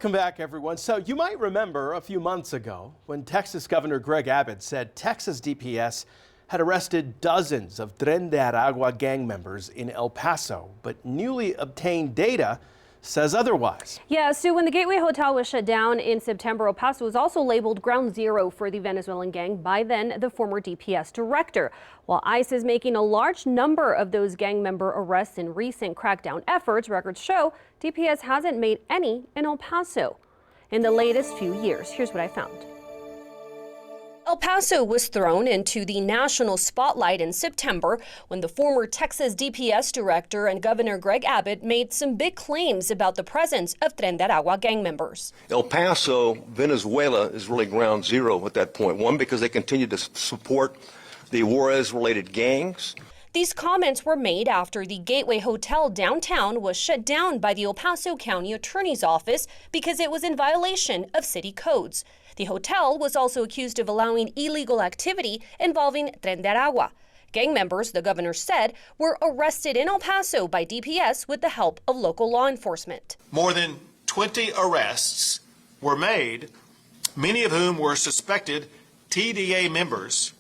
Welcome back, everyone. So you might remember a few months ago when Texas Governor Greg Abbott said Texas DPS had arrested dozens of Tren de Aragua gang members in El Paso, but newly obtained data says otherwise. Yeah, Sue, when the Gateway Hotel was shut down in September, El Paso was also labeled ground zero for the Venezuelan gang by then the former DPS director. While ICE is making a large number of those gang member arrests in recent crackdown efforts, records show DPS hasn't made any in El Paso in the latest few years. Here's what I found. El Paso was thrown into the national spotlight in September when the former Texas DPS director and Governor Greg Abbott made some big claims about the presence of Tren de Aragua gang members. El Paso, Venezuela is really ground zero at that point. One, because they continue to support the Juarez-related gangs. These comments were made after the Gateway Hotel downtown was shut down by the El Paso County Attorney's Office because it was in violation of city codes. The hotel was also accused of allowing illegal activity involving Tren de Aragua. Gang members, the governor said, were arrested in El Paso by DPS with the help of local law enforcement. More than 20 arrests were made, many of whom were suspected TDA members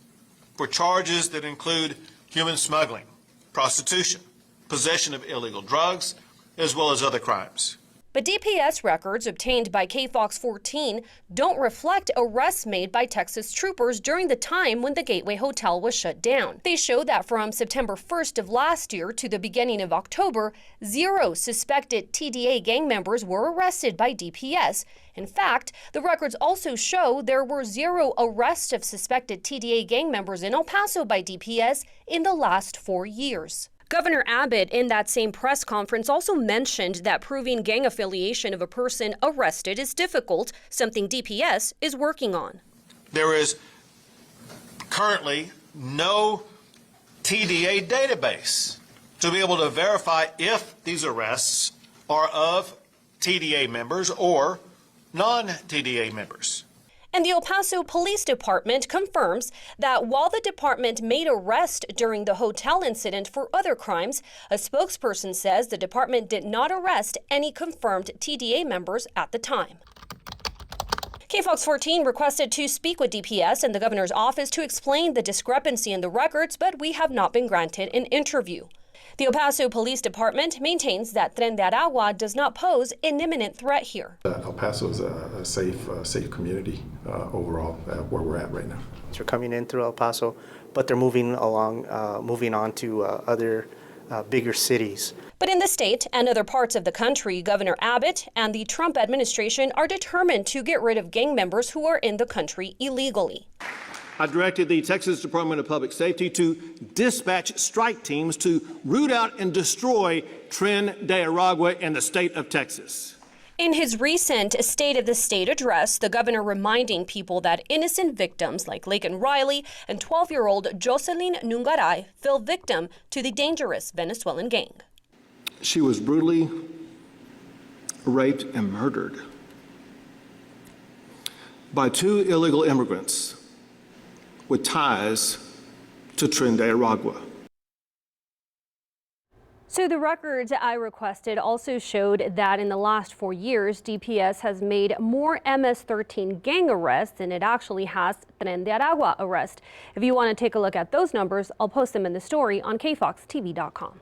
for charges that include human smuggling, prostitution, possession of illegal drugs, as well as other crimes. But DPS records obtained by KFOX 14 don't reflect arrests made by Texas troopers during the time when the Gateway Hotel was shut down. They show that from September 1st of last year to the beginning of October, 0 suspected TDA gang members were arrested by DPS. In fact, the records also show there were 0 arrests of suspected TDA gang members in El Paso by DPS in the last 4 years. Governor Abbott, in that same press conference, also mentioned that proving gang affiliation of a person arrested is difficult, something DPS is working on. There is currently no TDA database to be able to verify if these arrests are of TDA members or non-TDA members. And the El Paso Police Department confirms that while the department made arrests during the hotel incident for other crimes, a spokesperson says the department did not arrest any confirmed TDA members at the time. KFOX 14 requested to speak with DPS and the governor's office to explain the discrepancy in the records, but we have not been granted an interview. The El Paso Police Department maintains that Tren de Aragua does not pose an imminent threat here. El Paso is a safe community overall where we're at right now. They're coming in through El Paso, but they're moving on to other bigger cities. But in the state and other parts of the country, Governor Abbott and the Trump administration are determined to get rid of gang members who are in the country illegally. I directed the Texas Department of Public Safety to dispatch strike teams to root out and destroy Tren de Aragua in the state of Texas. In his recent State of the State address, the governor reminding people that innocent victims like Laken Riley and 12-year-old Jocelyn Nungaray fell victim to the Venezuelan gang. She was brutally raped and murdered by 2 illegal immigrants with ties to Tren de Aragua. So the records I requested also showed that in the last 4 years, DPS has made more MS-13 gang arrests than it actually has Tren de Aragua arrests. If you want to take a look at those numbers, I'll post them in the story on kfoxtv.com.